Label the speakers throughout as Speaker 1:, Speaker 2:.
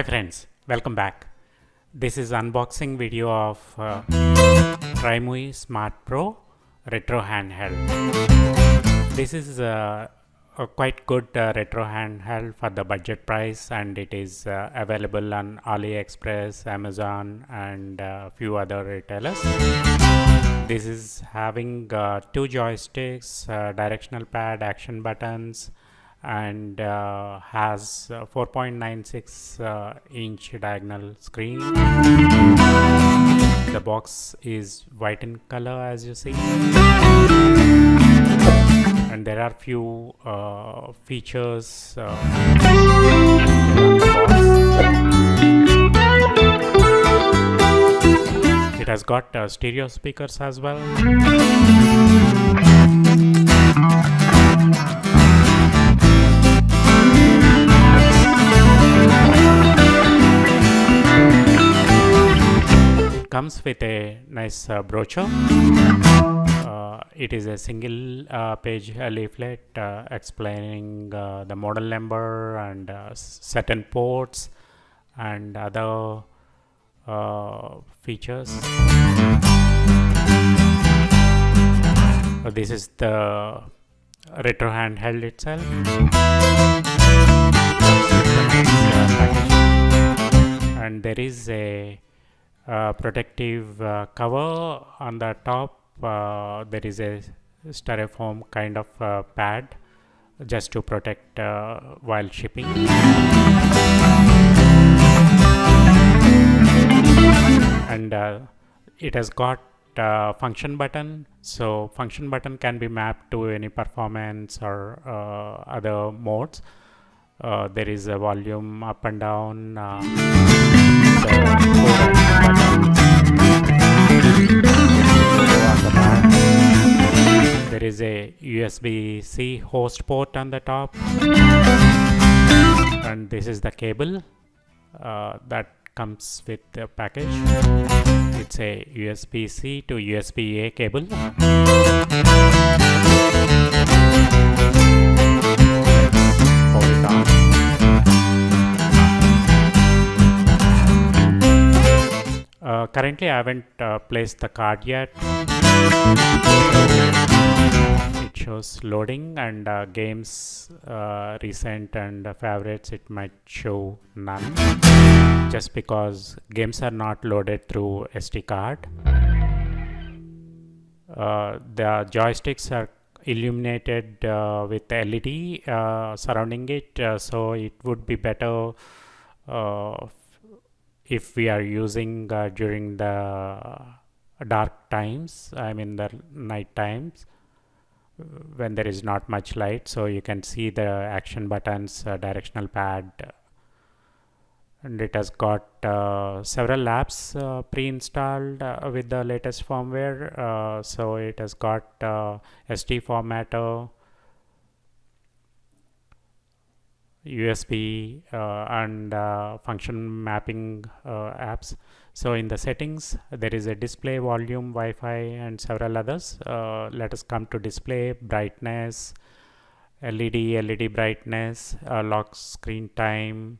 Speaker 1: Hi friends, welcome back. This is unboxing video of Trimui Smart Pro retro handheld. This is a quite good retro handheld for the budget price, and it is available on AliExpress, Amazon and a few other retailers. This is having two joysticks, directional pad, action buttons, and has 4.96 inch diagonal screen. The box is white in color, as you see, and there are few features on the box. It has got stereo speakers as well. Comes with a nice brochure. It is a single page leaflet explaining the model number and certain ports and other features. This is the retro handheld itself. And there is a protective cover on the top. There is a styrofoam kind of pad just to protect while shipping. And it has got function button, so function button can be mapped to any performance or other modes. There is a volume up and down, there is a USB-C host port on the top, and this is the cable that comes with the package. It's a USB-C to USB-A cable. Hold it on. Currently I haven't placed the card yet. It shows loading, and games recent and favorites it might show none, just because games are not loaded through SD card. The joysticks are illuminated with LED surrounding it, so it would be better if we are using during the dark times, I mean the night times, when there is not much light, so you can see the action buttons, directional pad, and it has got several apps pre-installed with the latest firmware. So it has got SD formatter, USB and function mapping apps. So in the settings there is a display, volume, Wi-Fi and several others. Let us come to display, brightness, LED brightness, lock screen time.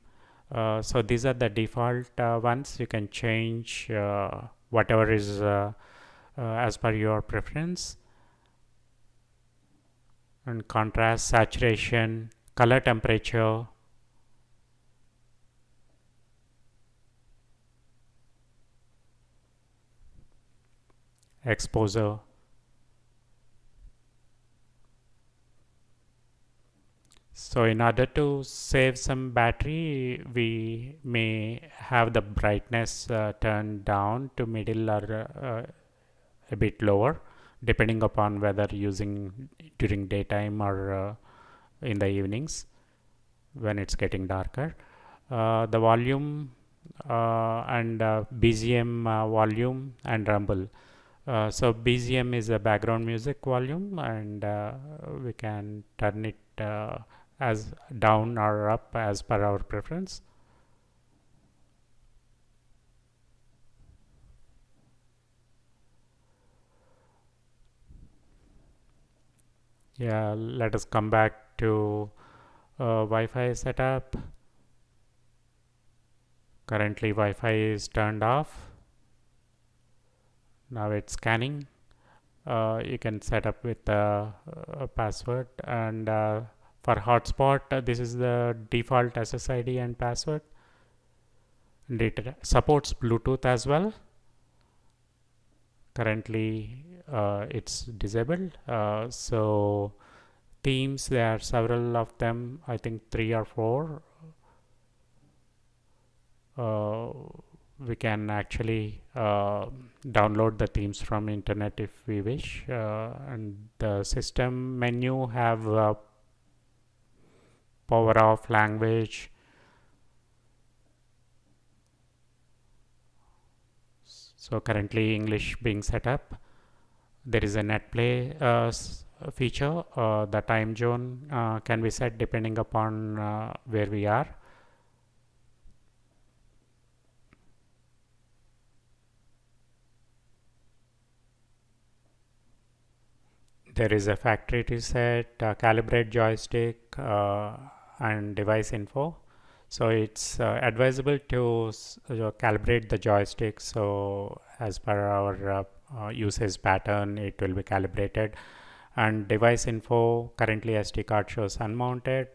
Speaker 1: So these are the default ones. You can change whatever is as per your preference. And contrast, saturation, color temperature, exposure. So in order to save some battery, we may have the brightness turned down to middle or a bit lower, depending upon whether using during daytime or in the evenings when it's getting darker. The volume and BGM volume and rumble. So BGM is a background music volume, and we can turn it as down or up as per our preference. Yeah, let us come back to Wi-Fi setup. Currently Wi-Fi is turned off. Now it's scanning. You can set up with a password, and for hotspot this is the default SSID and password, and it supports Bluetooth as well. Currently it's disabled, so themes, there are several of them, I think 3 or 4. uh, we can actually download the themes from internet if we wish, and the system menu have power off, language. So currently English being set up. There is a net play feature. The time zone can be set depending upon where we are. There is a factory reset, calibrate joystick, and device info. So it's advisable to calibrate the joystick. So as per our usage pattern, it will be calibrated. And device info, currently SD card shows unmounted.